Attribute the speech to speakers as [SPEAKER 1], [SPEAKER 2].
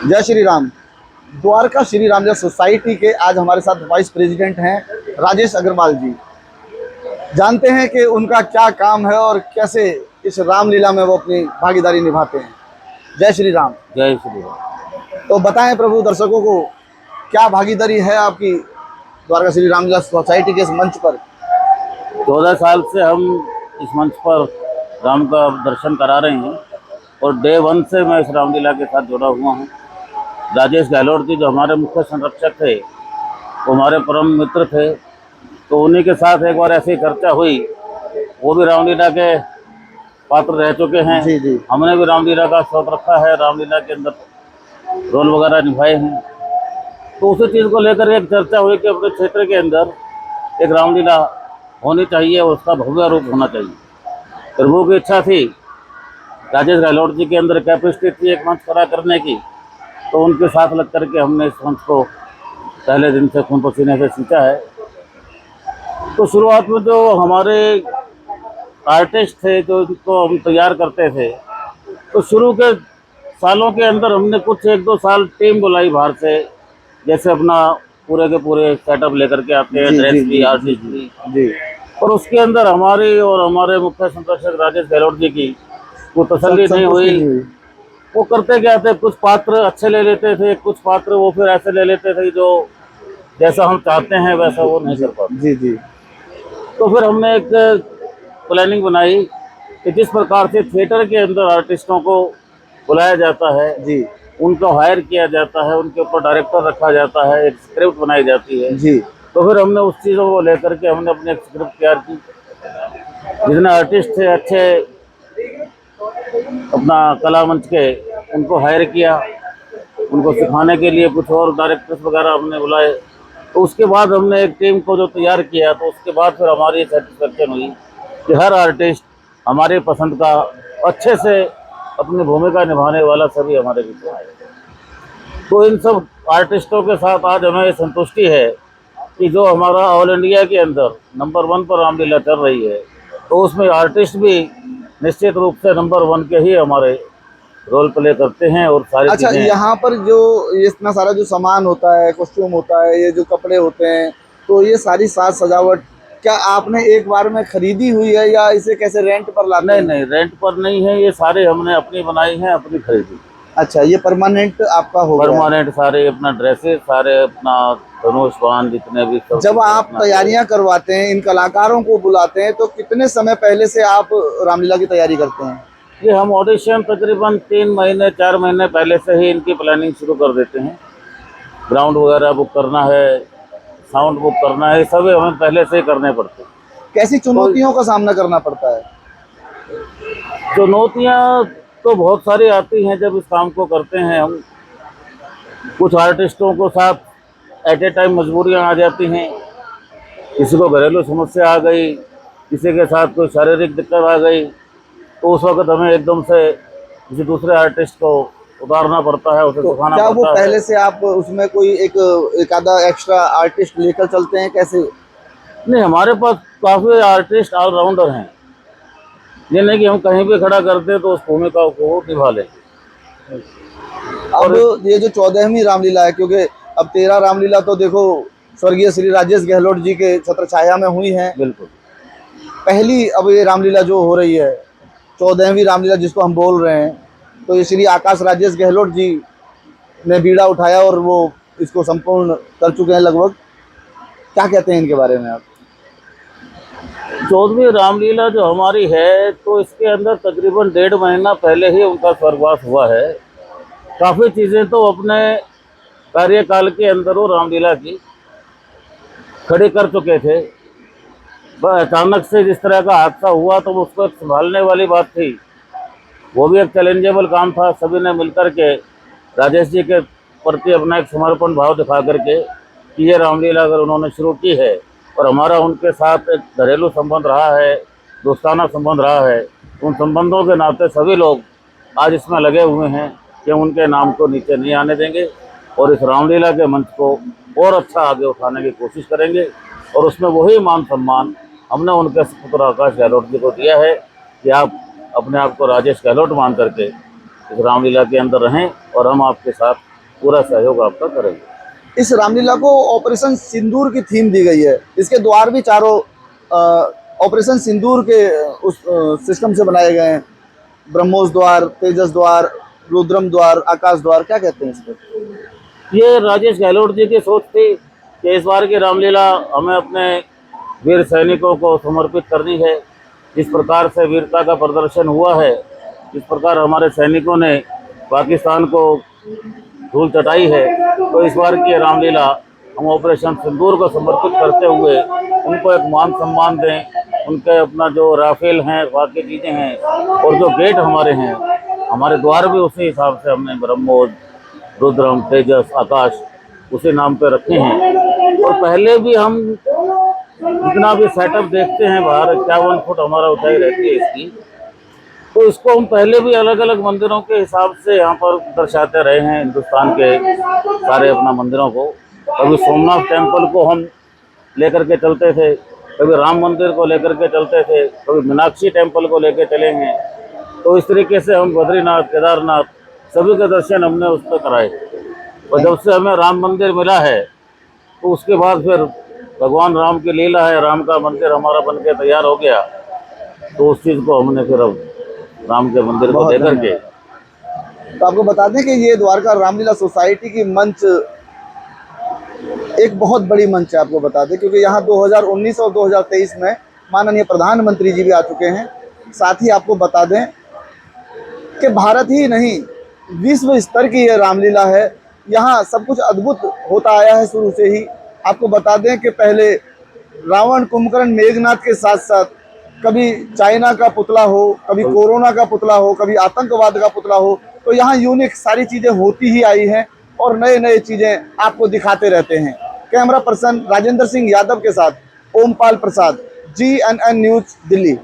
[SPEAKER 1] जय श्री राम। द्वारका श्री रामलीला सोसाइटी के आज हमारे साथ वाइस प्रेसिडेंट हैं राजेश अग्रवाल जी। जानते हैं कि उनका क्या काम है और कैसे इस रामलीला में वो अपनी भागीदारी निभाते हैं। जय श्री राम।
[SPEAKER 2] जय श्री राम।
[SPEAKER 1] तो बताएं प्रभु दर्शकों को क्या भागीदारी है आपकी द्वारका श्री रामलीला सोसाइटी के इस मंच पर।
[SPEAKER 2] 14 साल से हम इस मंच पर राम का दर्शन करा रहे हैं और डे 1 से मैं इस रामलीला के साथ जुड़ा हुआ हूँ। राजेश गहलोत जी जो हमारे मुख्य संरक्षक थे वो हमारे परम मित्र थे, तो उन्हीं के साथ एक बार ऐसी चर्चा हुई। वो भी रामलीला के पात्र रह चुके हैं।
[SPEAKER 1] जी जी।
[SPEAKER 2] हमने भी रामलीला का शौक रखा है, रामलीला के अंदर रोल वगैरह निभाए हैं। तो उसी चीज़ को लेकर एक चर्चा हुई कि अपने क्षेत्र के अंदर एक रामलीला होनी चाहिए और उसका भव्य रूप होना चाहिए। प्रभु की इच्छा थी, राजेश गहलोत जी के अंदर कैपेसिटी थी एक मंच खड़ा करने की, तो उनके साथ लग करके हमने इस मंच को पहले दिन से खून पसीने से सींचा है। तो शुरुआत में जो हमारे आर्टिस्ट थे जो इनको हम तैयार करते थे, तो शुरू के सालों के अंदर हमने कुछ 1-2 साल टीम बुलाई बाहर से, जैसे अपना पूरे के पूरे सेटअप लेकर के आते हैं, ड्रेस भी, आर्टिस्ट भी जी। और उसके अंदर हमारी और हमारे मुख्य संरक्षक राजेश गहलोत जी की वो तसल्ली नहीं हुई। वो करते क्या थे, कुछ पात्र अच्छे ले लेते थे, कुछ पात्र वो फिर ऐसे ले लेते थे जो जैसा हम चाहते हैं वैसा वो नहीं कर पाते।
[SPEAKER 1] जी जी।
[SPEAKER 2] तो फिर हमने एक प्लानिंग बनाई कि जिस प्रकार से थिएटर के अंदर आर्टिस्टों को बुलाया जाता है जी, उनको हायर किया जाता है, उनके ऊपर डायरेक्टर रखा जाता है, एक स्क्रिप्ट बनाई जाती है जी। तो फिर हमने उस चीज़ों को लेकर के हमने अपनी एक स्क्रिप्ट तैयार की। जितने आर्टिस्ट थे अच्छे अपना कला मंच के, उनको हायर किया, उनको सिखाने के लिए कुछ और डायरेक्टर्स वगैरह हमने बुलाए। तो उसके बाद हमने एक टीम को जो तैयार किया, तो उसके बाद फिर हमारी सेटिस्फेक्शन हुई कि हर आर्टिस्ट हमारे पसंद का अच्छे से अपनी भूमिका निभाने वाला सभी हमारे बीच आए। तो इन सब आर्टिस्टों के साथ आज हमें ये संतुष्टि है कि जो हमारा ऑल इंडिया के अंदर नंबर 1 पर रामलीला चल रही है, तो उसमें आर्टिस्ट भी निश्चित रूप से नंबर 1 के ही हमारे रोल प्ले करते हैं और सारी
[SPEAKER 1] अच्छा, यहाँ पर जो ये इतना सारा जो सामान होता है, कॉस्ट्यूम होता है, ये जो कपड़े होते हैं, तो ये सारी साज सजावट क्या आपने एक बार में खरीदी हुई है या इसे कैसे रेंट पर लाते हैं?
[SPEAKER 2] नहीं, रेंट पर नहीं है, ये सारे हमने अपनी बनाई हैं, अपनी खरीदी।
[SPEAKER 1] अच्छा, ये परमानेंट आपका होगा?
[SPEAKER 2] परमानेंट सारे अपना ड्रेसेस, सारे अपना धनुष बाण जितने भी सब।
[SPEAKER 1] जब आप तैयारियां करवाते हैं, इन कलाकारों को बुलाते हैं, तो कितने समय पहले से आप रामलीला की तैयारी करते हैं?
[SPEAKER 2] ये हम ऑडिशन तकरीबन 3 महीने 4 महीने पहले से ही इनकी प्लानिंग शुरू कर देते हैं। ग्राउंड वगैरह बुक करना है, साउंड बुक करना है, सभी हमें पहले से ही करने पड़ते हैं।
[SPEAKER 1] कैसी चुनौतियों का सामना करना पड़ता है?
[SPEAKER 2] चुनौतियाँ तो बहुत सारी आती हैं जब इस काम को करते हैं हम। कुछ आर्टिस्टों को साथ एट ए टाइम मजबूरियाँ आ जाती हैं, किसी को घरेलू समस्या आ गई, किसी के साथ कोई शारीरिक दिक्कत आ गई, तो उस वक्त हमें एकदम से किसी दूसरे आर्टिस्ट को उतारना पड़ता है, उसे सिखाना पड़ता है।
[SPEAKER 1] क्या वो पहले से आप उसमें कोई एक आधा एक्स्ट्रा आर्टिस्ट लेकर चलते हैं कैसे?
[SPEAKER 2] नहीं, हमारे पास काफ़ी आर्टिस्ट ऑलराउंडर हैं, ये नहीं कि हम कहीं भी खड़ा करते हैं तो उस भूमिका को निभा लें।
[SPEAKER 1] अब ये जो 14वीं रामलीला है, क्योंकि अब 13 रामलीला तो देखो स्वर्गीय श्री राजेश गहलोत जी के छत्र छाया में हुई है।
[SPEAKER 2] बिल्कुल।
[SPEAKER 1] पहली अब ये रामलीला जो हो रही है, 14वीं रामलीला जिसको हम बोल रहे हैं, तो ये श्री आकाश राजेश गहलोत जी ने बीड़ा उठाया और वो इसको संपूर्ण कर चुके हैं लगभग। क्या कहते हैं इनके बारे में आप?
[SPEAKER 2] 14वीं रामलीला जो हमारी है, तो इसके अंदर तकरीबन 1.5 महीना पहले ही उनका स्वर्गवास हुआ है। काफ़ी चीज़ें तो अपने कार्यकाल के अंदर वो रामलीला की खड़ी कर चुके थे। अचानक से जिस तरह का हादसा हुआ तो उसको संभालने वाली बात थी, वो भी एक चैलेंजेबल काम था। सभी ने मिलकर के राजेश जी के प्रति अपना एक समर्पण भाव दिखा करके कि ये रामलीला अगर उन्होंने शुरू की है और हमारा उनके साथ एक घरेलू संबंध रहा है, दोस्ताना संबंध रहा है, उन संबंधों के नाते सभी लोग आज इसमें लगे हुए हैं कि उनके नाम को नीचे नहीं आने देंगे और इस रामलीला के मंच को और अच्छा आगे उठाने की कोशिश करेंगे। और उसमें वही मान सम्मान हमने उनके पुत्र आकाश गहलोत जी को दिया है कि आप अपने आप को राजेश गहलोत मान करके इस रामलीला के अंदर रहें और हम आपके साथ पूरा सहयोग आपका करेंगे।
[SPEAKER 1] इस रामलीला को ऑपरेशन सिंदूर की थीम दी गई है। इसके द्वार भी चारों ऑपरेशन सिंदूर के उस सिस्टम से बनाए गए हैं। ब्रह्मोस द्वार, तेजस द्वार, रुद्रम द्वार, आकाश द्वार, क्या कहते हैं इस पर?
[SPEAKER 2] ये राजेश गहलोत जी की सोच थी कि इस बार की रामलीला हमें अपने वीर सैनिकों को समर्पित करनी है। जिस प्रकार से वीरता का प्रदर्शन हुआ है, जिस प्रकार हमारे सैनिकों ने पाकिस्तान को धूल चटाई है, तो इस बार की रामलीला हम ऑपरेशन सिंदूर को समर्पित करते हुए उनको एक मान सम्मान दें। उनके अपना जो राफेल हैं, बाकी चीज़ें हैं, और जो गेट हमारे हैं, हमारे द्वार भी उसी हिसाब से हमने ब्रह्मोस, रुद्रम, तेजस, आकाश उसी नाम पे रखे हैं। और पहले भी हम जितना भी सेटअप देखते हैं बाहर 51 फुट हमारा ऊंचाई रहती है इसकी, तो इसको हम पहले भी अलग अलग मंदिरों के हिसाब से यहाँ पर दर्शाते रहे हैं। हिंदुस्तान के सारे अपना मंदिरों को, कभी सोमनाथ टेम्पल को हम लेकर के चलते थे, कभी राम मंदिर को लेकर के चलते थे, कभी मीनाक्षी टेम्पल को लेकर चले हैं। तो इस तरीके से हम बद्रीनाथ, केदारनाथ सभी के दर्शन हमने उस पर कराए। और जब से हमें राम मंदिर मिला है, तो उसके बाद फिर भगवान राम की लीला है, राम का मंदिर हमारा बन के तैयार हो गया, तो उस चीज़ को हमने फिर अब राम के मंदिर को देकर के।
[SPEAKER 1] तो आपको बता दें कि ये द्वारका रामलीला सोसाइटी की मंच एक बहुत बड़ी मंच है, आपको बता दें, क्योंकि यहाँ 2019 और 2023 में माननीय प्रधानमंत्री जी भी आ चुके हैं। साथ ही आपको बता दें कि भारत ही नहीं, विश्व स्तर की ये रामलीला है। यहाँ सब कुछ अद्भुत होता आया है शुरू से ही। आपको बता दें कि पहले रावण, कुंभकर्ण, मेघनाथ के साथ साथ कभी चाइना का पुतला हो, कभी कोरोना का पुतला हो, कभी आतंकवाद का पुतला हो, तो यहाँ यूनिक सारी चीज़ें होती ही आई हैं और नए नए चीज़ें आपको दिखाते रहते हैं। कैमरा पर्सन राजेंद्र सिंह यादव के साथ ओमपाल प्रसाद, GNN न्यूज़, दिल्ली।